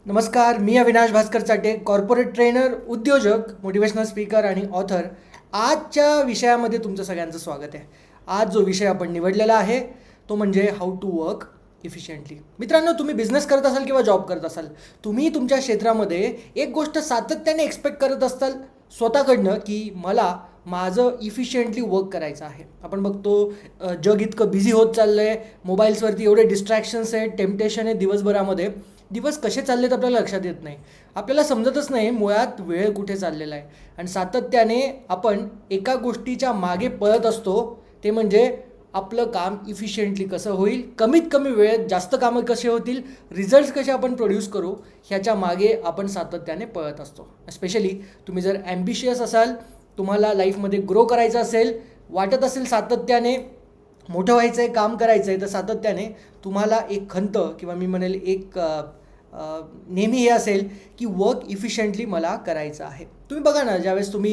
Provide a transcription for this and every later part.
नमस्कार, मी Avinash Bhaskar Chate, corporate trainer, उद्योजक, motivational speaker आणि ऑथर. आजच्या विषयामध्ये तुमचं सगळ्यांचं स्वागत आहे. आज जो विषय आपण निवडलेला आहे तो म्हणजे हाऊ टू वर्क इफिशियंटली. मित्रांनो, तुम्ही बिझनेस करत असाल किंवा जॉब करत असाल, तुम्ही तुमच्या क्षेत्रामध्ये एक गोष्ट सातत्याने एक्सपेक्ट करत असाल स्वतःकडनं की मला माझं इफिशियंटली वर्क करायचं आहे. आपण बघतो जग इतकं बिझी होत चाललं आहे, मोबाईल्सवरती एवढे डिस्ट्रॅक्शन्स आहेत, टेम्पटेशन आहे दिवसभरामध्ये. दिवस कसे चाललेत आपल्याला लक्षात येत नाही. आपल्याला समजतच नाही मुळात वेळ कुठे चाललेला आहे. आणि सातत्याने आपण एका गोष्टीच्या मागे पळत असतो, ते म्हणजे आपलं काम इफिशियंटली कसं होईल, कमीत कमी वेळेत जास्त कामं कसे होतील, रिझल्ट्स कसे आपण प्रोड्यूस करू, ह्याच्या मागे आपण सातत्याने पळत असतो. स्पेशली तुम्ही जर ॲम्बिशियस असाल, तुम्हाला लाईफमध्ये ग्रो करायचं असेल, वाटत असेल सातत्याने मोठं व्हायचं आहे, काम करायचं आहे, तर सातत्याने तुम्हाला एक खंत किंवा मी म्हणेल एक नेहमी हे असेल की वर्क इफिशियंटली मला करायचं आहे. तुम्ही बघा ना, ज्यावेळेस तुम्ही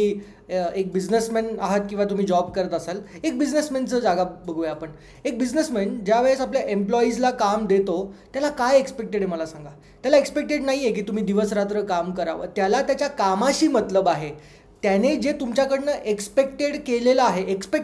एक बिझनेसमॅन आहात किंवा तुम्ही जॉब करत असाल, एक बिझनेसमॅनचं जागा बघूया आपण. एक बिझनेसमॅन ज्यावेळेस आपल्या एम्प्लॉईजला काम देतो, त्याला काय एक्सपेक्टेड आहे मला सांगा. त्याला एक्सपेक्टेड नाही आहे की तुम्ही दिवसरात्र काम करावं. त्याला त्याच्या कामाशी मतलब आहे. त्याने जे तुमच्याकडनं एक्सपेक्ट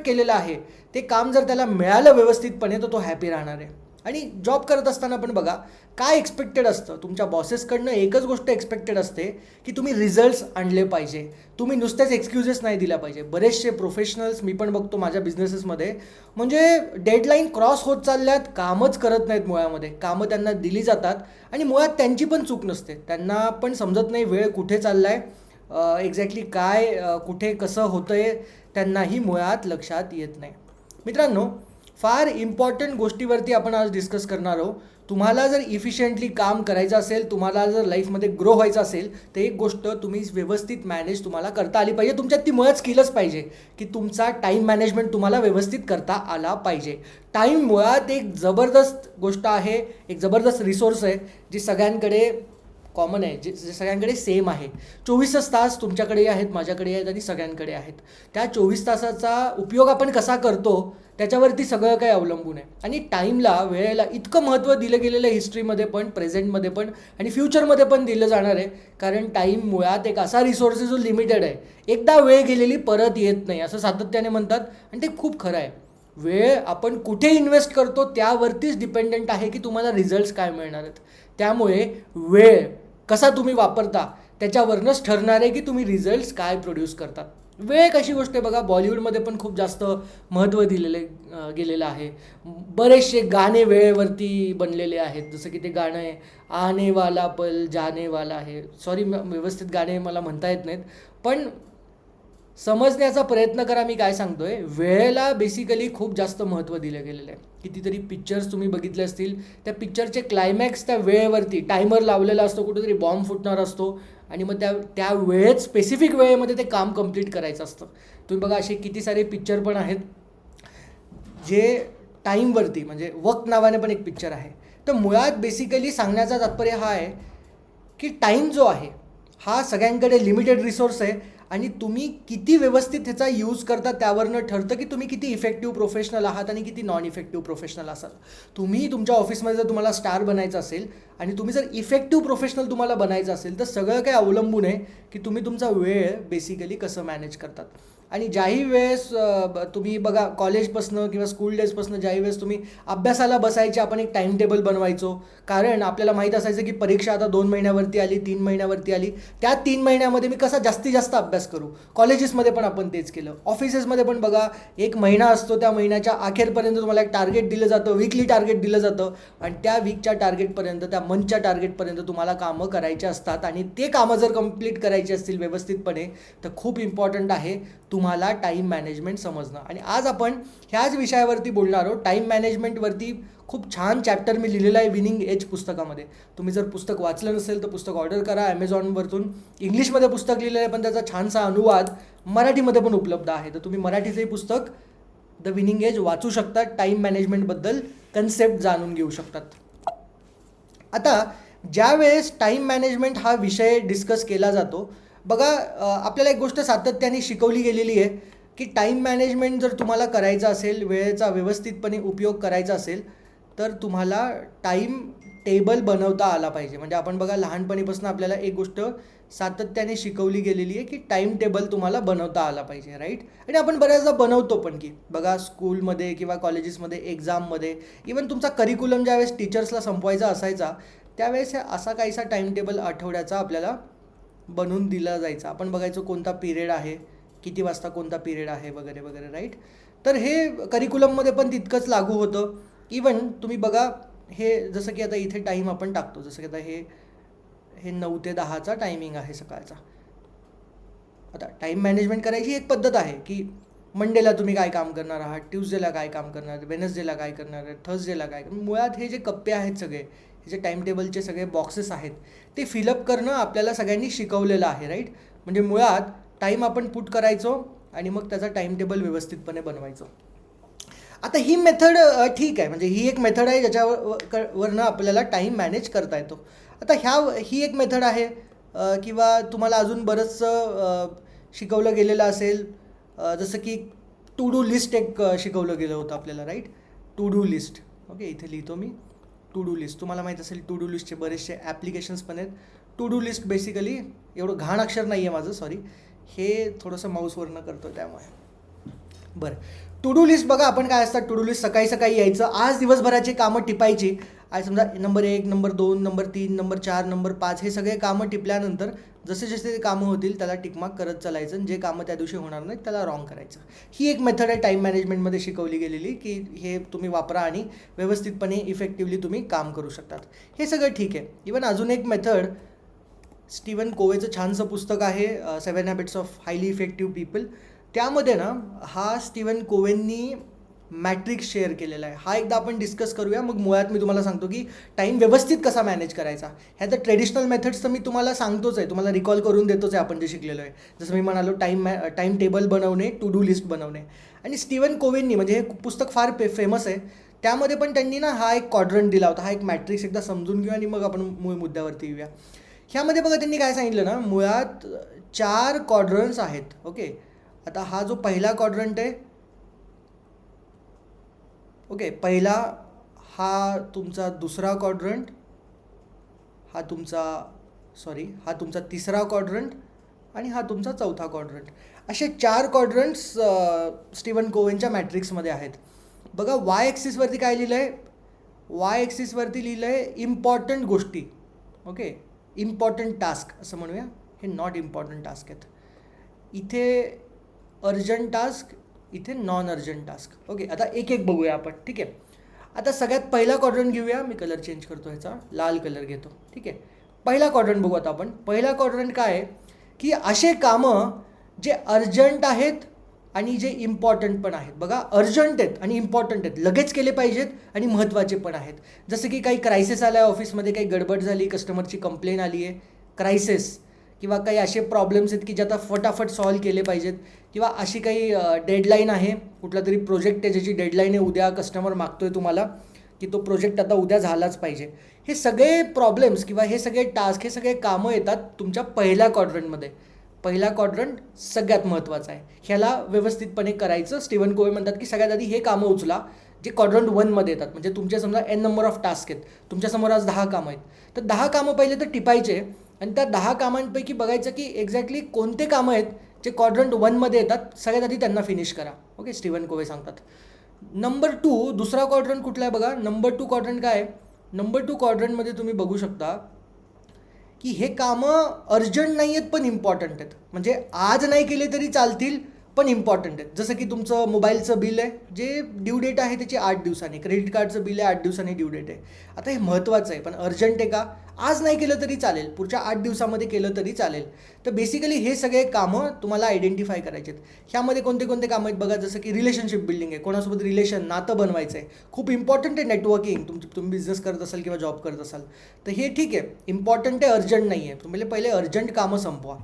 केलेलं आहे ते काम जर त्याला मिळालं व्यवस्थितपणे, तर तो हॅपी राहणार आहे. आणि जॉब करत असताना पण बघा, काय एक्सपेक्टेड असतं तुमच्या बॉसेसकडनं. एकच गोष्ट एक्सपेक्टेड असते की तुम्ही रिझल्ट्स आणले पाहिजे, तुम्ही नुसतेच एक्सक्युजेस नाही दिल्या पाहिजे. बरेचसे प्रोफेशनल्स मी पण बघतो माझ्या बिझनेसेसमध्ये, म्हणजे डेडलाईन क्रॉस होत चालल्यात, कामच करत नाहीत. मुळामध्ये कामं त्यांना दिली जातात आणि मुळात त्यांची पण चूक नसते. त्यांना पण समजत नाही वेळ कुठे चालला आहे, एक्झॅक्टली काय कुठे कसं होतं आहे, त्यांनाही मुळात लक्षात येत नाही. मित्रांनो, फार इम्पॉर्टंट गोष्टीवरती आपण आज डिस्कस करणार आहोत. तुम्हाला जर इफिशियंटली काम करायचं असेल, तुम्हाला जर लाईफमध्ये ग्रो व्हायचं असेल, तर एक गोष्ट तुम्ही व्यवस्थित मॅनेज तुम्हाला करता आली पाहिजे. तुमच्यात ती मुळात स्किलच पाहिजे की तुमचा टाईम मॅनेजमेंट तुम्हाला व्यवस्थित करता आला पाहिजे. टाईम मुळात एक जबरदस्त गोष्ट आहे, एक जबरदस्त रिसोर्स आहे, जी सगळ्यांकडे कॉमन आहे, जे सगळ्यांकडे सेम आहे. 24च तास तुमच्याकडे आहेत, माझ्याकडे आहेत आणि सगळ्यांकडे आहेत. त्या 24 तासाचा उपयोग आपण कसा करतो त्याच्यावरती सगळं काही अवलंबून आहे. आणि टाईमला, वेळेला इतकं महत्त्व दिलं गेलेलं आहे हिस्ट्रीमध्ये पण, प्रेझेंटमध्ये पण आणि फ्युचरमध्ये पण दिलं जाणार आहे. कारण टाईम मुळात एक असा रिसोर्स आहे जो लिमिटेड आहे. एकदा वेळ गेलेली परत येत नाही असं सातत्याने म्हणतात आणि ते खूप खरं आहे. वेळ आपण कुठे इन्व्हेस्ट करतो त्यावरतीच डिपेंडंट आहे की तुम्हाला रिझल्ट्स काय मिळणार आहेत. त्यामुळे वेळ कसा तुम्ही वापरता त्याच्यावरनंच ठरणार आहे की तुम्ही रिझल्ट्स काय प्रोड्यूस करतात. वेळ एक अशी गोष्ट आहे बघा, बॉलिवूडमध्ये पण खूप जास्त महत्त्व गेलेलं आहे. बरेचसे गाणे वेळेवरती बनलेले आहेत. जसं की ते गाणं आहे आने वाला पल जाने वाला आहे. सॉरी, व्यवस्थित गाणे मला म्हणता येत नाहीत, पण समजण्याचा प्रयत्न करा मी काय सांगतोय. वेळेला बेसिकली खूप जास्त महत्त्व दिलं गेलेलं आहे. कितीतरी पिक्चर्स तुम्ही बघितले असतील, त्या पिक्चरचे क्लायमॅक्स त्या वेळेवरती टायमर लावलेला असतो, कुठेतरी बॉम्ब फुटणार असतो आणि मग त्या वेळेत स्पेसिफिक वेळेमध्ये ते काम कंप्लीट करायचं असतं. तुम्ही बघा, असे किती सारे पिक्चर पण आहेत जे टाईमवरती, म्हणजे वक्त नावाने पण एक पिक्चर आहे. तर मुळात बेसिकली सांगण्याचा तात्पर्य हा आहे की टाईम जो आहे हा सगळ्यांकडे लिमिटेड रिसोर्स आहे आणि तुम्ही किती व्यवस्थित ह्याचा यूज करता त्यावरनं ठरतं की तुम्ही किती इफेक्टिव्ह प्रोफेशनल आहात आणि किती नॉन इफेक्टिव्ह प्रोफेशनल असाल. तुम्ही तुमच्या ऑफिसमध्ये जर तुम्हाला स्टार बनायचं असेल आणि तुम्ही जर इफेक्टिव्ह प्रोफेशनल तुम्हाला बनायचं असेल, तर सगळं काही अवलंबून आहे की तुम्ही तुमचा वेळ बेसिकली कसं मॅनेज करतात. आणि ज्याही वेळेस तुम्ही बघा, कॉलेजपासनं किंवा स्कूल डेजपासनं ज्याही वेळेस तुम्ही अभ्यासाला बसायचे, आपण एक टाईम टेबल बनवायचो. कारण आपल्याला माहीत असायचं की परीक्षा आता 2 महिन्यावरती आली, 3 महिन्यावरती आली. त्या 3 महिन्यामध्ये मी कसा जास्तीत जास्त अभ्यास करू. कॉलेजेसमध्ये पण आपण तेच केलं. ऑफिसेसमध्ये पण बघा, एक महिना असतो, त्या महिन्याच्या अखेरपर्यंत तुम्हाला एक टार्गेट दिलं जातं, वीकली टार्गेट दिलं जातं आणि त्या वीकच्या टार्गेटपर्यंत, त्या मंथच्या टार्गेटपर्यंत तुम्हाला कामं करायची असतात. आणि ते कामं जर कंप्लीट करायची असतील व्यवस्थितपणे, तर खूप इम्पॉर्टंट आहे तुम्हाला टाईम मॅनेजमेंट समजणं. आणि आज आपण ह्याच विषयावरती बोलणार आहोत. टाईम मॅनेजमेंटवरती खूप छान चॅप्टर मी लिहिलेला आहे विनिंग एज पुस्तकामध्ये. तुम्ही जर पुस्तक वाचलं नसेल तर पुस्तक ऑर्डर करा ॲमेझॉनवरतून. इंग्लिशमध्ये पुस्तक लिहिलेलं आहे, पण त्याचा छानसा अनुवाद मराठीमध्ये पण उपलब्ध आहे. तर तुम्ही मराठीचंही पुस्तक द विनिंग एज वाचू शकतात. टाईम मॅनेजमेंटबद्दल कन्सेप्ट जाणून घेऊ शकतात. आता ज्यावेळेस टाईम मॅनेजमेंट हा विषय डिस्कस केला जातो, बघा, आपल्याला एक गोष्ट सातत्याने शिकवली गेलेली आहे की टाईम मॅनेजमेंट जर तुम्हाला करायचं असेल, वेळेचा व्यवस्थितपणे उपयोग करायचा असेल, तर तुम्हाला टाईम टेबल बनवता आला पाहिजे. म्हणजे आपण बघा लहानपणीपासून आपल्याला एक गोष्ट सातत्याने शिकवली गेलेली आहे की टाईम टेबल तुम्हाला बनवता आला पाहिजे, राईट. आणि आपण बऱ्याचदा बनवतो पण, की बघा स्कूलमध्ये किंवा कॉलेजेसमध्ये एक्झाममध्ये इवन तुमचा करिक्युलम ज्यावेळेस टीचर्सला संपवायचा असायचा त्यावेळेस असा काहीसा टाईम टेबल आठवड्याचा आपल्याला बनवून दिला जायचा. आपण बघायचो कोणता पिरियड आहे, किती वाजता कोणता पिरियड आहे वगैरे वगैरे, राईट. तर हे करिक्युलममध्ये पण तितकंच लागू होतं. इवन तुम्ही बघा हे जसं की आता इथे टाईम आपण टाकतो, जसं की आता हे 9 ते 10चा टायमिंग आहे सकाळचा. आता टाईम मॅनेजमेंट करायची एक पद्धत आहे की मंडेला तुम्ही काय काम करणार आहात, ट्यूजडेला काय काम करणार आहात, वेनसडेला काय करणार आहे, थर्सडेला काय. मुळात हे जे कप्पे आहेत सगळे, हे जे टाईम टेबलचे सगळे बॉक्सेस आहेत ते फिलअप करणं आपल्याला सगळ्यांनी शिकवलेलं आहे, राईट. म्हणजे मुळात टाईम आपण पुट करायचो आणि मग त्याचा टाईम टेबल व्यवस्थितपणे बनवायचो. आता ही मेथड ठीक आहे, म्हणजे ही एक मेथड आहे ज्याच्यावरनं आपल्याला टाईम मॅनेज करता येतो. आता ही एक मेथड आहे किंवा तुम्हाला अजून बरंचसं शिकवलं गेलेलं असेल, जसं की टू डू लिस्ट एक शिकवलं गेलं होतं आपल्याला, right. To do list, okay, इथे लिहितो मी टू डू लिस्ट. तुम्हाला माहीत असेल टू डू लिस्टचे बरेचसे ॲप्लिकेशन्स पण आहेत. टू डू लिस्ट बेसिकली, एवढं घाण अक्षर नाही आहे माझं, सॉरी, हे थोडंसं माऊसवरनं करतो त्यामुळे. बरं, टू डू लिस्ट बघा आपण काय असतात. टू डू लिस्ट सकाळी सकाळी यायचं, आज दिवसभराची कामं टिपायची. आज समजा number 1, number 2, number 3, number 4, number 5 हे सगळे कामं टिपल्यानंतर जसे जसे ते कामं होतील त्याला टिकमार्क करत चालायचं आणि जे कामं त्या दिवशी होणार नाहीत त्याला रॉंग करायचं. ही एक मेथड आहे टाईम मॅनेजमेंटमध्ये शिकवली गेलेली, की हे तुम्ही वापरा आणि व्यवस्थितपणे इफेक्टिव्हली तुम्ही काम करू शकतात. हे सगळं ठीक आहे. इवन अजून एक मेथड, स्टीवन कोवेचं छानसं पुस्तक आहे 7 habits of highly effective people. त्यामध्ये ना हा स्टीवन कोवेननी मॅट्रिक्स शेअर केलेला आहे. हा एकदा आपण डिस्कस करूया. मग मुळात मी तुम्हाला सांगतो की टाईम व्यवस्थित कसा मॅनेज करायचा. ह्या तर ट्रेडिशनल मेथड्स तर मी तुम्हाला सांगतोच आहे, तुम्हाला रिकॉल करून देतोच आहे आपण जे शिकलेलो आहे. जसं मी म्हणालो टाईम टेबल बनवणे, टू डू लिस्ट बनवणे. आणि स्टीवन कोवेननी, म्हणजे हे पुस्तक फार फेमस आहे, त्यामध्ये पण त्यांनी ना हा एक क्वाड्रंट दिला होता. हा एक मॅट्रिक्स एकदा समजून घेऊया आणि मग आपण मूळ मुद्द्यावरती येऊया. ह्यामध्ये बघा त्यांनी काय सांगितलं ना, मुळात 4 क्वाड्रंट्स आहेत, ओके. आता हा जो पहिला क्वाड्रंट आहे, ओके, पहिला हा तुमचा दुसरा क्वाड्रंट, हा तुमचा तिसरा क्वाड्रंट आणि हा तुमचा चौथा क्वाड्रंट. असे 4 क्वाड्रंट्स स्टीवन कोवेनच्या मॅट्रिक्समध्ये आहेत. बघा वाय ॲक्सिसवरती काय लिहिलं आहे, वाय ॲक्सिसवरती लिहिलं आहे इम्पॉर्टंट गोष्टी, ओके, इम्पॉर्टंट टास्क असं म्हणूया. हे नॉट इम्पॉर्टंट टास्क आहेत. इथे अर्जंट टास्क, इथे नॉन अर्जंट टास्क, ओके. आता एक एक बघूया आपण, ठीक आहे. आता सगळ्यात पहिला क्वाड्रंट घेऊया. मी कलर चेंज करतो, ह्याचा लाल कलर घेतो, ठीक आहे. पहिला क्वाड्रंट बघू आता आपण. पहिला क्वाड्रंट काय आहे की असे कामं जे अर्जंट आहेत आणि जे इम्पॉर्टंट पण आहेत. बघा अर्जंट आहेत आणि इम्पॉर्टंट आहेत, लगेच केले पाहिजेत आणि महत्त्वाचे पण आहेत. जसं की काही क्रायसिस आला आहे ऑफिसमध्ये, काही गडबड झाली, कस्टमरची कंप्लेन आली आहे, क्रायसिस, किंवा काही असे प्रॉब्लेम्स आहेत की जे आता फटाफट सॉल्व्ह केले पाहिजेत, किंवा अशी काही डेडलाईन आहे, कुठला तरी प्रोजेक्ट आहे ज्याची डेडलाईन आहे उद्या, कस्टमर मागतोय तुम्हाला की तो प्रोजेक्ट आता उद्या झालाच पाहिजे. हे सगळे प्रॉब्लेम्स किंवा हे सगळे टास्क, हे सगळे कामं येतात तुमच्या पहिल्या क्वाड्रंटमध्ये. पहिला क्वाड्रंट सगळ्यात महत्त्वाचा आहे, ह्याला व्यवस्थितपणे करायचं. स्टीवन कोवे म्हणतात की सगळ्यात आधी हे कामं उचला जे क्वाड्रंट 1मध्ये येतात. म्हणजे तुमच्या समजा n नंबर ऑफ टास्क आहेत, तुमच्यासमोर आज 10 कामं आहेत, तर 10 कामं पहिले तर टिपायचे आणि त्या 10 कामांपैकी बघायचं की एक्झॅक्टली कोणते कामं आहेत जे क्वाड्रंट 1मध्ये येतात, सगळ्यात आधी त्यांना फिनिश करा, ओके. स्टीवन कोवे सांगतात. नंबर 2, दुसरा क्वाड्रंट कुठला आहे बघा. नंबर 2 क्वाड्रंट काय आहे, नंबर 2 क्वाड्रंटमध्ये तुम्ही बघू शकता की हे कामं अर्जंट नाही आहेत पण इम्पॉर्टंट आहेत. म्हणजे आज नाही केले तरी चालतील पण इम्पॉर्टंट आहेत. जसं की तुमचं मोबाईलचं बिल आहे, जे ड्यू डेट आहे त्याची 8 दिवसांनी, क्रेडिट कार्डचं बिल आहे 8 दिवसांनी ड्यू डेट आहे. आता हे महत्त्वाचं आहे पण अर्जंट आहे का, आज नाही केलं तरी चालेल, पुढच्या 8 दिवसामध्ये केलं तरी चालेल. तर बेसिकली हे सगळे कामं तुम्हाला आयडेंटिफाय करायचे आहेत. ह्यामध्ये कोणते कोणते कामं आहेत बघा. जसं की रिलेशनशिप बिल्डिंग आहे, कोणासोबत रिलेशन, नातं बनवायचं आहे, खूप इम्पॉर्टंट आहे. नेटवर्किंग, तुम्ही बिझनेस करत असाल किंवा जॉब करत असाल तर हे ठीक आहे, इम्पॉर्टंट आहे, अर्जंट नाही आहे. तुम्ही पहिले अर्जंट कामं संपवा.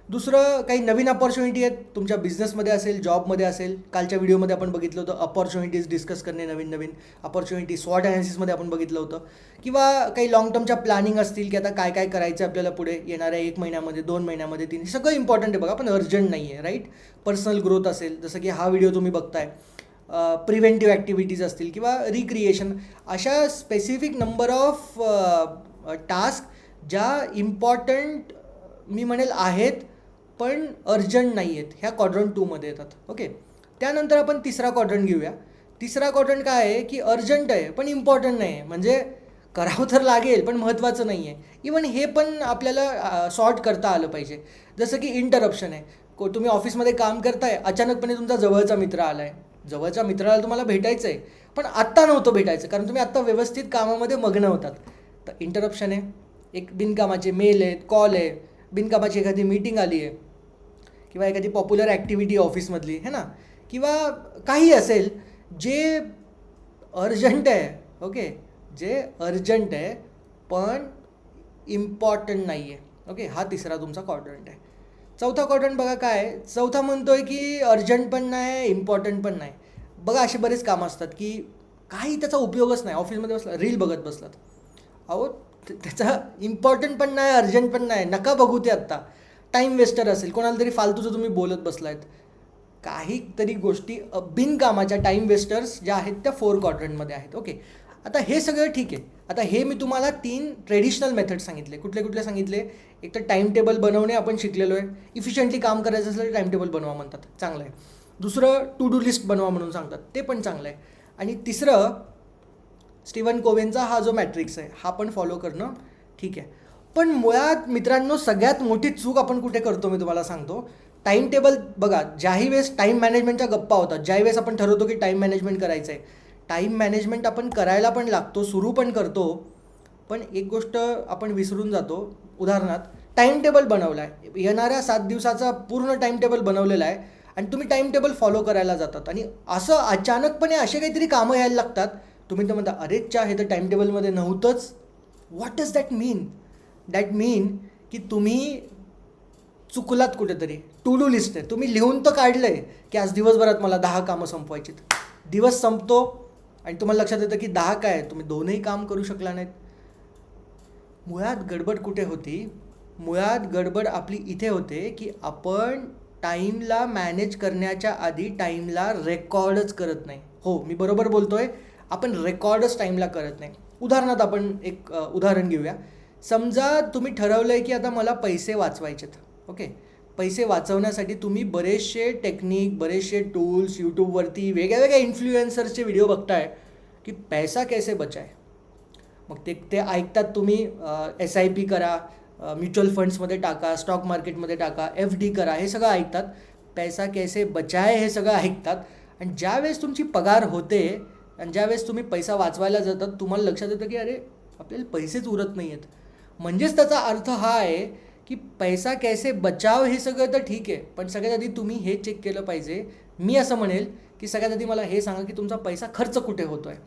दुसरं, काही नवीन अपॉर्च्युनिटी आहेत तुमच्या बिझनेसमध्ये असेल, जॉबमध्ये असेल. कालच्या व्हिडिओमध्ये आपण बघितलं होतं अपॉर्च्युनिटीज डिस्कस करणे, नवीन नवीन अपॉर्च्युनिटी, स्वॉट ॲनालिसिसमध्ये आपण बघितलं होतं. किंवा काही लाँग टर्मच्या प्लॅनिंग असतील की आता काय काय करायचं आपल्याला पुढे येणाऱ्या 1 महिन्यामध्ये, 2 महिन्यामध्ये, 3, सगळं इम्पॉर्टंट आहे बघा पण अर्जंट नाही आहे, राईट. पर्सनल ग्रोथ असेल, जसं की हा व्हिडिओ तुम्ही बघताय, प्रिव्हेंटिव्ह ॲक्टिव्हिटीज असतील किंवा रिक्रिएशन, अशा स्पेसिफिक नंबर ऑफ टास्क ज्या इम्पॉर्टंट मी म्हणेल आहेत पण अर्जंट नाही आहेत, ह्या क्वाड्रंट 2मध्ये येतात. ओके, त्यानंतर आपण तिसरा क्वाड्रंट घेऊया. तिसरा क्वाड्रंट काय आहे की अर्जंट आहे पण इम्पॉर्टंट नाही आहे, म्हणजे करावं तर लागेल पण महत्त्वाचं नाही आहे. इवन हे पण आपल्याला सॉर्ट करता आलं पाहिजे. जसं की इंटरप्शन आहे. तुम्ही ऑफिसमध्ये काम करताय, अचानकपणे तुमचा जवळचा मित्र आला आहे. जवळच्या मित्राला तुम्हाला भेटायचं आहे पण आत्ता नव्हतं भेटायचं कारण तुम्ही आत्ता व्यवस्थित कामामध्ये मग्न होतात. तर इंटरप्शन आहे. एक बिनकामाचे मेल आहेत, कॉल आहे, बिनकामाची एखादी मीटिंग आली आहे किंवा एखादी पॉप्युलर ॲक्टिव्हिटी ऑफिसमधली है ना, किंवा काही असेल जे अर्जंट आहे. ओके, जे अर्जंट आहे पण इम्पॉर्टंट नाही आहे. ओके, हा तिसरा तुमचा क्वाड्रंट आहे. चौथा क्वाड्रंट बघा काय आहे. चौथा म्हणतो आहे की अर्जंट पण नाही, इम्पॉर्टंट पण नाही. बघा असे बरेच कामं असतात की काही त्याचा उपयोगच नाही. ऑफिसमध्ये बसला रील बघत बसलात, अहो त्याचा इम्पॉर्टंट पण नाही, अर्जंट पण नाही, नका बघू ते आत्ता. टाईम वेस्टर असेल, कोणाला तरी फालतूचं तुम्ही बोलत बसलायत. काहीतरी गोष्टी बिनकामाच्या टाईम वेस्टर्स ज्या आहेत त्या 4 क्वाड्रंटमध्ये आहेत. ओके, आता हे सगळं ठीक आहे. आता हे मी तुम्हाला 3 ट्रेडिशनल मेथड सांगितले. कुठले कुठले सांगितले? एक तर टाईम टेबल बनवणे आपण शिकलेलो आहे. इफिशियंटली काम करायचं असेल तर टाईम टेबल बनवा म्हणतात, चांगलं आहे. दुसरं टू डू लिस्ट बनवा म्हणून सांगतात, ते पण चांगलं आहे. आणि तिसरं स्टीवन कोवेनचा हा जो मॅट्रिक्स आहे हा पण फॉलो करणं ठीक आहे. पण मुळात मित्रांनो सगळ्यात मोठी चूक आपण कुठे करतो मी तुम्हाला सांगतो. टाईम टेबल बघा, ज्याही वेळेस टाईम मॅनेजमेंटच्या गप्पा होतात, ज्याही वेळेस आपण ठरवतो की टाईम मॅनेजमेंट करायचं आहे, टाईम मॅनेजमेंट आपण करायला पण लागतो, सुरू पण करतो, पण एक गोष्ट आपण विसरून जातो. उदाहरणार्थ टाईम टेबल बनवला आहे, येणाऱ्या 7 दिवसाचा पूर्ण टाईम टेबल बनवलेला आहे आणि तुम्ही टाईम टेबल फॉलो करायला जातात आणि असं अचानकपणे असे काहीतरी कामं यायला लागतात. तुम्ही तर म्हणता अरे च्या, हे तर टाईम टेबलमध्ये नव्हतंच. What does that mean? That mean की तुम्ही चुकलात कुठेतरी. टू डू लिस्ट आहे, तुम्ही लिहून तर काढलं आहे की आज दिवसभरात मला 10 कामं संपवायची. दिवस संपतो आणि तुम्हाला लक्षात येतं की 10 काय, तुम्ही 2ही काम करू शकला नाहीत. मुळात गडबड कुठे होती? मुळात गडबड आपली इथे होते की आपण टाईमला मॅनेज करण्याच्या आधी टाईमला रेकॉर्डच करत नाही. हो, मी बरोबर बोलतो आहे, आपण रेकॉर्डच टाईमला करत नाही. उदाहरणार्थ आपण एक उदाहरण घेऊया. समजा तुम्ही ठरवलं आहे की आता मला पैसे वाचवायचेत. ओके, पैसे वाचवण्यासाठी तुम्ही बरेचसे टेक्निक, बरेचसे टूल्स यूट्यूबवरती वेगळ्या वेगळ्या इन्फ्लुएन्सर्सचे व्हिडिओ बघताय की पैसा कैसे बचाय. मग ते ऐकतात तुम्ही. SIP करा, म्युच्युअल फंड्समध्ये टाका, स्टॉक मार्केटमध्ये टाका, FD करा, हे सगळं ऐकतात. पैसा कैसे बचाय हे सगळं ऐकतात. आणि ज्यावेळेस तुमची पगार होते आणि ज्यावेळेस तुम्ही पैसा वाचवायला जातात, तुम्हाला लक्षात येतं की अरे आपल्याला पैसेच उरत नाही आहेत. म्हणजेच त्याचा अर्थ हा आहे की पैसा कैसे बचाव हे सगळं तर ठीक आहे, पण सगळ्यात आधी तुम्ही हे चेक केलं पाहिजे. मी असं म्हणेल की सगळ्यात आधी मला हे सांगा की तुमचा पैसा खर्च कुठे होतो आहे.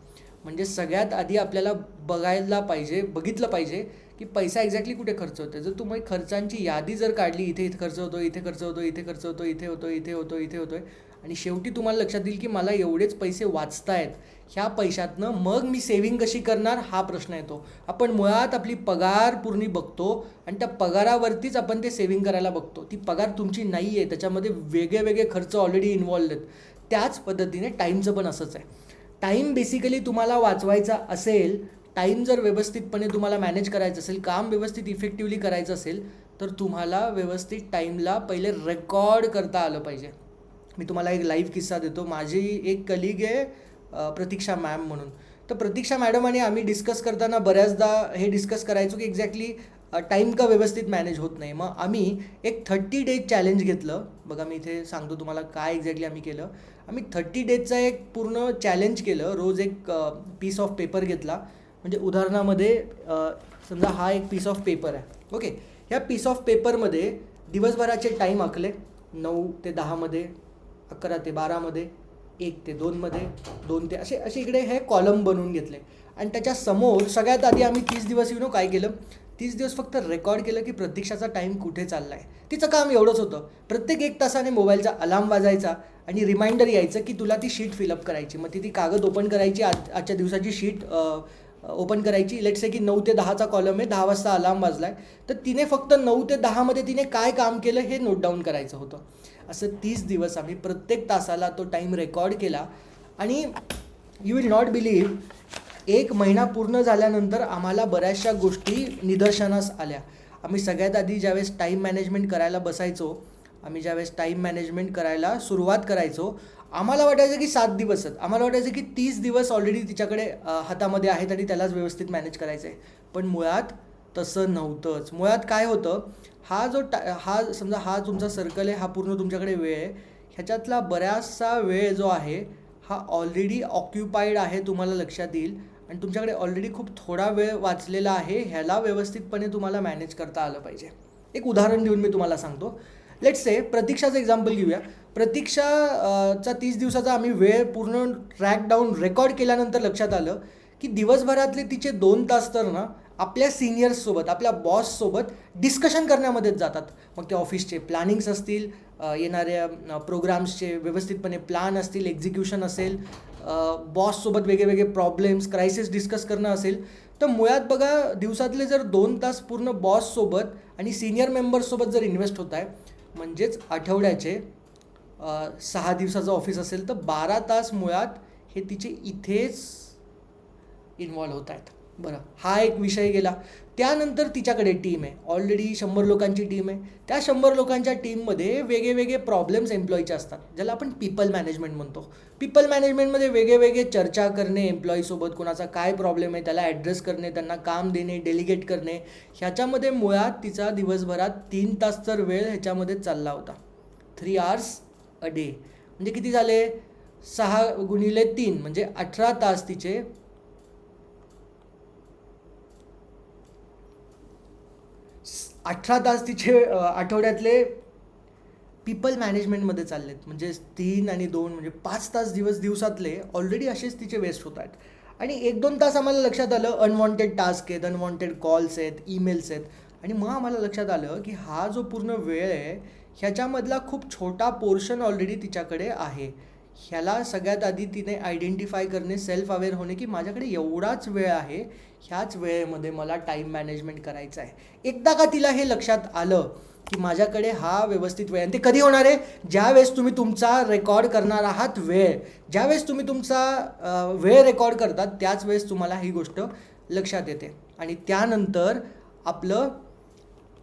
म्हणजे सगळ्यात आधी आपल्याला बघितलं पाहिजे की पैसा एक्झॅक्टली कुठे खर्च होतो आहे. जर तुम्ही खर्चांची यादी जर काढली, इथे खर्च होतो, इथे खर्च होतो, इथे खर्च होतो, इथे होतो, इथे होतो, इथे होतो आहे, आणि शेवटी तुम्हाला लक्षात येईल की मला एवढेच पैसे वाचतायत, ह्या पैशातनं मग मी सेव्हिंग कशी करणार हा प्रश्न येतो. आपण मुळात आपली पगार पूर्ण बघतो आणि त्या पगारावरतीच आपण ते सेव्हिंग करायला बघतो. ती पगार तुमची नाही आहे, त्याच्यामध्ये वेगळे वेगळे खर्च ऑलरेडी इन्वॉल्ड आहेत. त्याच पद्धतीने टाईमचं पण असंच आहे. टाईम बेसिकली तुम्हाला वाचवायचा असेल, टाईम जर व्यवस्थितपणे तुम्हाला मॅनेज करायचं असेल, काम व्यवस्थित इफेक्टिव्हली करायचं असेल, तर तुम्हाला व्यवस्थित टाईमला पहिले रेकॉर्ड करता आलं पाहिजे. मी तुम्हाला एक लाईव्ह किस्सा देतो. माझी एक कलिग आहे प्रतीक्षा मॅम म्हणून. तर प्रतीक्षा मॅडम आणि आम्ही डिस्कस करताना बऱ्याचदा हे डिस्कस करायचो की एक्झॅक्टली टाईम का व्यवस्थित मॅनेज होत नाही. मग आम्ही एक 30 डेज चॅलेंज घेतलं. बघा मी इथे सांगतो तुम्हाला काय एक्झॅक्टली आम्ही केलं. आम्ही 30 डेजचा एक पूर्ण चॅलेंज केलं. रोज एक पीस ऑफ पेपर घेतला. म्हणजे उदाहरणामध्ये समजा हा एक पीस ऑफ पेपर आहे. ओके, ह्या पीस ऑफ पेपरमध्ये दिवसभराचे टाईम आखले. 9 ते 10मध्ये, 11 ते 12मध्ये, 1 ते 2मध्ये, 2 ते असे इकडे हे कॉलम बनवून घेतले. आणि त्याच्या समोर सगळ्यात आधी आम्ही 30 दिवस काय केलं, 30 दिवस फक्त रेकॉर्ड केलं की प्रतीक्षाचा टाईम कुठे चालला आहे. तिचं काम एवढंच होतं, प्रत्येक 1 तासाने मोबाईलचा अलार्म वाजायचा आणि रिमाइंडर यायचं की तुला ती शीट फिलअप करायची. मग ती कागद ओपन करायची, आजच्या दिवसाची शीट ओपन करायची. लेट्स से की 9 ते 10चा कॉलम आहे, 10 वाजता अलार्म वाजला आहे, तर तिने फक्त 9 ते 10मध्ये तिने काय काम केलं हे नोट डाऊन करायचं होतं. असं 30 दिवस आम्ही प्रत्येक तासाला तो टाईम रेकॉर्ड केला आणि यू विल नॉट बिलीव्ह, 1 महिना पूर्ण झाल्यानंतर आम्हाला बऱ्याचशा गोष्टी निदर्शनास आल्या. आम्ही सगळ्यात आधी ज्यावेळेस टाईम मॅनेजमेंट करायला बसायचो, आम्ही ज्यावेळेस टाईम मॅनेजमेंट करायला सुरुवात करायचो, आम्हाला वाटायचं की 7 दिवस आहेत, आम्हाला वाटायचं की 30 दिवस ऑलरेडी तिच्याकडे हातामध्ये आहेत आणि त्यालाच व्यवस्थित मॅनेज करायचं आहे. पण मुळात तसं नव्हतंच. मुळात काय होतं, हा समजा हा तुमचा सर्कल आहे, हा पूर्ण तुमच्याकडे वेळ आहे, ह्याच्यातला बराचसा वेळ जो आहे हा ऑलरेडी ऑक्युपाईड आहे, तुम्हाला लक्षात येईल. आणि तुमच्याकडे ऑलरेडी खूप थोडा वेळ वाचलेला आहे, ह्याला व्यवस्थितपणे तुम्हाला मॅनेज करता आलं पाहिजे. एक उदाहरण देऊन मी तुम्हाला सांगतो. लेट्स से प्रतीक्षाचं एक्झाम्पल घेऊया. चा 30 दिवसाचा आम्ही वेळ पूर्ण ट्रॅक डाऊन रेकॉर्ड केल्यानंतर लक्षात आलं की दिवसभरातले तिचे 2 तास तर ना आपल्या सिनियर्ससोबत, आपल्या बॉससोबत डिस्कशन करण्यामध्येच जातात. मग ते ऑफिसचे प्लॅनिंग्स असतील, येणाऱ्या प्रोग्राम्सचे व्यवस्थितपणे प्लॅन असतील, एक्झिक्युशन असेल, बॉससोबत वेगळे प्रॉब्लेम्स, क्रायसिस डिस्कस करणं असेल. तर मुळात बघा, दिवसातले जर 2 तास पूर्ण बॉससोबत आणि सिनियर मेंबर्ससोबत जर इन्व्हेस्ट होत आहे, म्हणजेच आठवड्याचे 6 दिवसाचं ऑफिस असेल तर 12 तास मुळात हे तिचे इथेच इन्व्हॉल्व होत आहेत. बरं, हा एक विषय गेला. त्यानंतर तिच्याकडे टीम आहे, ऑलरेडी 100 लोकांची टीम आहे. त्या 100 लोकांच्या टीममध्ये वेगळे प्रॉब्लेम्स एम्प्लॉईचे असतात, ज्याला आपण पीपल मॅनेजमेंट म्हणतो. पीपल मॅनेजमेंटमध्ये वेगळे चर्चा करणे एम्प्लॉईसोबत, कोणाचा काय प्रॉब्लेम आहे त्याला ॲड्रेस करणे, त्यांना काम देणे, डेलिगेट करणे. ह्याच्यामध्ये मुळात तिचा दिवसभरात 3 तास तर वेळ ह्याच्यामध्ये चालला होता. 3 hours अ डे म्हणजे किती झाले, 6 गुणिले 3 म्हणजे 18 तास तिचे 18 तास तिचे आठवड्यातले पीपल मॅनेजमेंटमध्ये चाललेत. म्हणजे 3 आणि 2 म्हणजे 5 तास दिवसातले ऑलरेडी असेच तिचे वेस्ट होत आहेत. आणि 1-2 तास आम्हाला लक्षात आलं अनवॉन्टेड टास्क आहेत, अनवॉन्टेड कॉल्स आहेत, ईमेल्स आहेत. आणि मग आम्हाला लक्षात आलं की हा जो पूर्ण वेळ आहे ह्याच्यामधला खूप छोटा पोर्शन ऑलरेडी तिच्याकडे आहे. ह्याला सगळ्यात आधी तिने आयडेंटिफाय करणे, सेल्फ अवेअर होणे की माझ्याकडे एवढाच वेळ आहे, ह्याच वेळेमध्ये मला टाईम मॅनेजमेंट करायचं आहे. एकदा का तिला हे लक्षात आलं की माझ्याकडे हा व्यवस्थित वेळ, आणि ते कधी होणार आहे, ज्यावेळेस तुम्ही तुमचा रेकॉर्ड करणार आहात वेळ, ज्यावेळेस तुम्ही तुमचा वेळ रेकॉर्ड करतात त्याच वेळेस तुम्हाला ही गोष्ट लक्षात येते. आणि त्यानंतर आपलं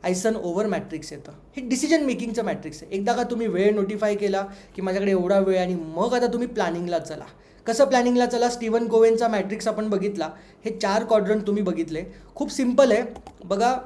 आयसन ओव्हर मॅट्रिक्स येतं. हे डिसिजन मेकिंगचं मॅट्रिक्स आहे. एकदा का तुम्ही वेळ नोटिफाय केला की माझ्याकडे एवढा वेळ, आणि मग आता तुम्ही प्लॅनिंगला चला. कसं प्लॅनिंगला चला, स्टीव्हन कोवेनचा मॅट्रिक्स आपण बघितला. हे 4 क्वाड्रंट तुम्ही बघितले, खूप सिम्पल आहे. बघा,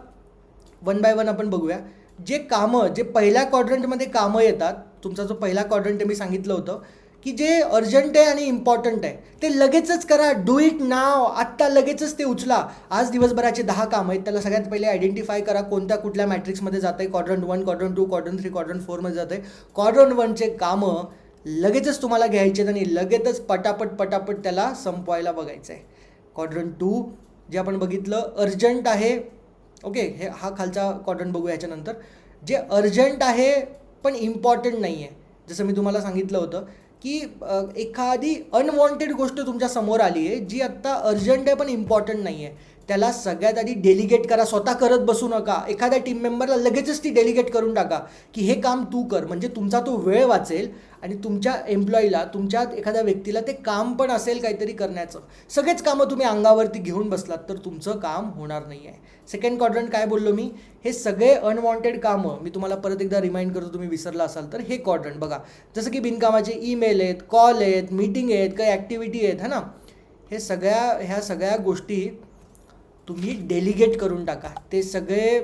1 by 1 आपण बघूया. जे पहिल्या क्वाड्रंटमध्ये कामं येतात, तुमचा जो पहिला क्वाड्रंट आहे मी सांगितलं होतं की जे अर्जंट आहे आणि इम्पॉर्टंट आहे ते लगेचच करा, डू इट नाव, आत्ता लगेचच ते उचला. आज दिवसभराचे 10 कामं आहेत, त्याला सगळ्यात पहिले आयडेंटिफाय करा कुठल्या मॅट्रिक्समध्ये जातं आहे. क्वाड्रंट 1, क्वाड्रंट 2, क्वाड्रंट 3, क्वाड्रंट 4मध्ये जातं आहे. क्वाड्रंट 1चे कामं लगेचच तुम्हाला घ्यायचे आहेत आणि लगेचच पटापट त्याला संपवायला बघायचं आहे. क्वाड्रंट 2 जे आपण बघितलं अर्जंट आहे, ओके, हा खालचा क्वाड्रंट बघू याच्यानंतर. जे अर्जंट आहे पण इम्पॉर्टंट नाही आहे, जसं मी तुम्हाला सांगितलं होतं की एखादी अनवॉन्टेड गोष्ट तुमच्या समोर आली आहे जी आत्ता अर्जंट आहे पण इम्पॉर्टंट नाही आहे, त्याला सगळ्यात आधी डेलिगेट करा. स्वतः करत बसू नका. एखाद्या टीम मेंबरला लगेचच ती डेलिगेट करून टाका की हे काम तू कर, म्हणजे तुमचा तो वेळ वाचेल आणि तुमच्या एम्प्लॉईला, तुमच्या एखाद्या व्यक्तीला ते काम पण असेल काहीतरी करण्याचं. सगळेच कामं तुम्ही अंगावरती घेऊन बसलात तर तुमचं काम होणार नाही आहे. सेकंड क्वाड्रंट काय बोललो मी, हे सगळे अनवॉन्टेड कामं, मी तुम्हाला परत एकदा रिमाइंड करतो, तुम्ही विसरला असाल तर. हे क्वाड्रंट बघा, जसं की बिनकामाचे ईमेल आहेत, कॉल आहेत, मीटिंग आहेत, काही ॲक्टिव्हिटी आहेत, है ना, ह्या सगळ्या गोष्टी तुम्ही डेलिगेट करून टाका. ते सगळे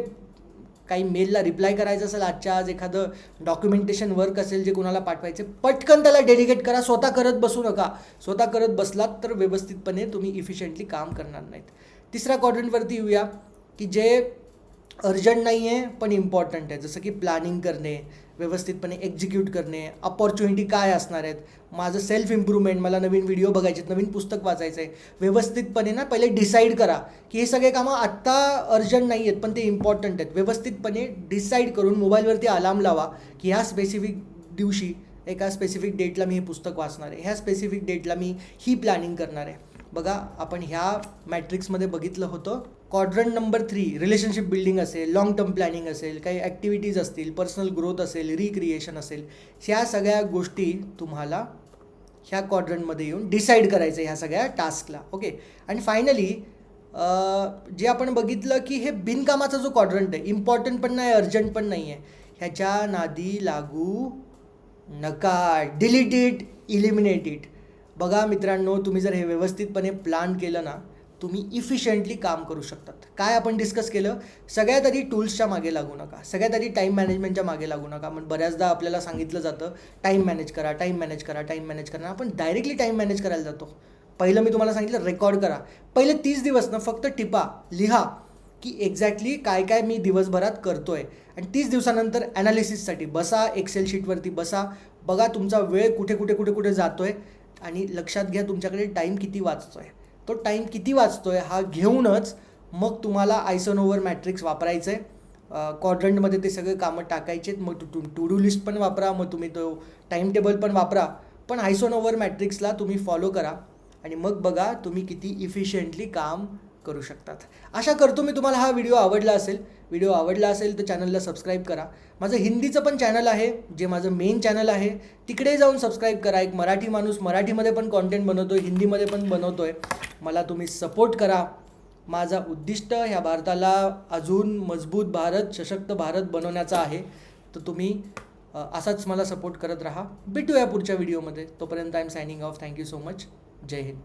काही मेलला रिप्लाय करायचं असेल आजच्या आज, एखादं डॉक्युमेंटेशन वर्क असेल जे कोणाला पाठवायचे, पटकन त्याला डेलिगेट करा. स्वतः करत बसू नका. स्वतः करत बसलात तर व्यवस्थितपणे तुम्ही इफिशियंटली काम करणार नाहीत. तिसऱ्या क्वाड्रंटवरती येऊया की जे अर्जंट नाही आहे पण इम्पॉर्टंट आहे, जसं की प्लॅनिंग करणे, व्यवस्थितपणे एक्झिक्यूट करणे, अपॉर्च्युनिटी काय असणार आहेत, माझं सेल्फ इम्प्रूव्हमेंट, मला नवीन व्हिडिओ बघायचे, नवीन पुस्तक वाचायचं आहे. व्यवस्थितपणे ना पहिले डिसाईड करा की हे सगळे कामं आत्ता अर्जंट नाही आहेत पण ते इम्पॉर्टंट आहेत. व्यवस्थितपणे डिसाईड करून मोबाईलवरती अलार्म लावा की ह्या स्पेसिफिक दिवशी, एका स्पेसिफिक डेटला मी हे पुस्तक वाचणार आहे, ह्या स्पेसिफिक डेटला मी ही प्लॅनिंग करणार आहे. बघा, आपण ह्या मॅट्रिक्समध्ये बघितलं होतं. क्वाड्रंट नंबर 3 रिलेशनशिप बिल्डिंग असेल, लॉंग टर्म प्लॅनिंग असेल, काही ॲक्टिव्हिटीज असतील, पर्सनल ग्रोथ असेल, रिक्रिएशन असेल, ह्या सगळ्या गोष्टी तुम्हाला ह्या क्वाड्रंटमध्ये येऊन डिसाईड करायचं ह्या सगळ्या टास्कला. ओके. आणि फायनली जे आपण बघितलं की हे बिनकामाचा जो क्वाड्रंट आहे, इम्पॉर्टंट पण नाही, अर्जंट पण नाही आहे, ह्याच्या नादी लागू नका. Delete it, eliminate it. बघा मित्रांनो, तुम्ही जर हे व्यवस्थितपणे प्लॅन केलं ना, तुम्ही इफिशियंटली काम करू शकतात. काय आपण डिस्कस केलं? सगळ्यात आधी टूल्सच्या मागे लागू नका, सगळ्यात आधी टाईम मॅनेजमेंटच्या मागे लागू नका. पण बऱ्याचदा आपल्याला सांगितलं जातं टाईम मॅनेज करा, टाईम मॅनेज करा, टाईम मॅनेज करा. आपण डायरेक्टली टाईम मॅनेज करायला जातो. पहिलं मी तुम्हाला सांगितलं रेकॉर्ड करा. पहिले 30 दिवस ना फक्त टिपा, लिहा की एक्झॅक्टली काय काय मी दिवसभरात करतो आहे. आणि 30 दिवसानंतर ॲनालिसिससाठी बसा, एक्सेल शीटवरती बसा, बघा तुमचा वेळ कुठे कुठे कुठे कुठे जातो आहे आणि लक्षात घ्या तुमच्याकडे टाईम किती वाचतो आहे. तो टाईम किती वाचतो आहे हा घेऊनच मग तुम्हाला आयसनओव्हर मॅट्रिक्स वापरायचं आहे. क्वाड्रंटमध्ये ते सगळे कामं टाकायचे. मग टू डू लिस्ट पण वापरा, मग तुम्ही तो टाईम टेबल पण वापरा, पण आयसनओव्हर मॅट्रिक्सला तुम्ही फॉलो करा आणि मग बघा तुम्ही किती इफिशियंटली काम करू शकतात. आशा करतो मी तुम्हाला हा व्हिडिओ आवडला असेल. व्हिडिओ आवडला असेल तर चॅनलला सबस्क्राईब करा. माझं हिंदीचं पण चॅनल आहे, जे माझं मेन चॅनल आहे, तिकडे जाऊन सबस्क्राईब करा. एक मराठी माणूस मराठीमध्ये पण कॉन्टेंट बनवतो आहे, हिंदीमध्ये पण बनवतो आहे. मला तुम्ही सपोर्ट करा. माझा उद्दिष्ट ह्या भारताला अजून मजबूत भारत, सशक्त भारत बनवण्याचा आहे. तर तुम्ही असाच मला सपोर्ट करत राहा. भेटूया पुढच्या व्हिडिओमध्ये. तोपर्यंत I am signing off. Thank you so much. जय हिंद.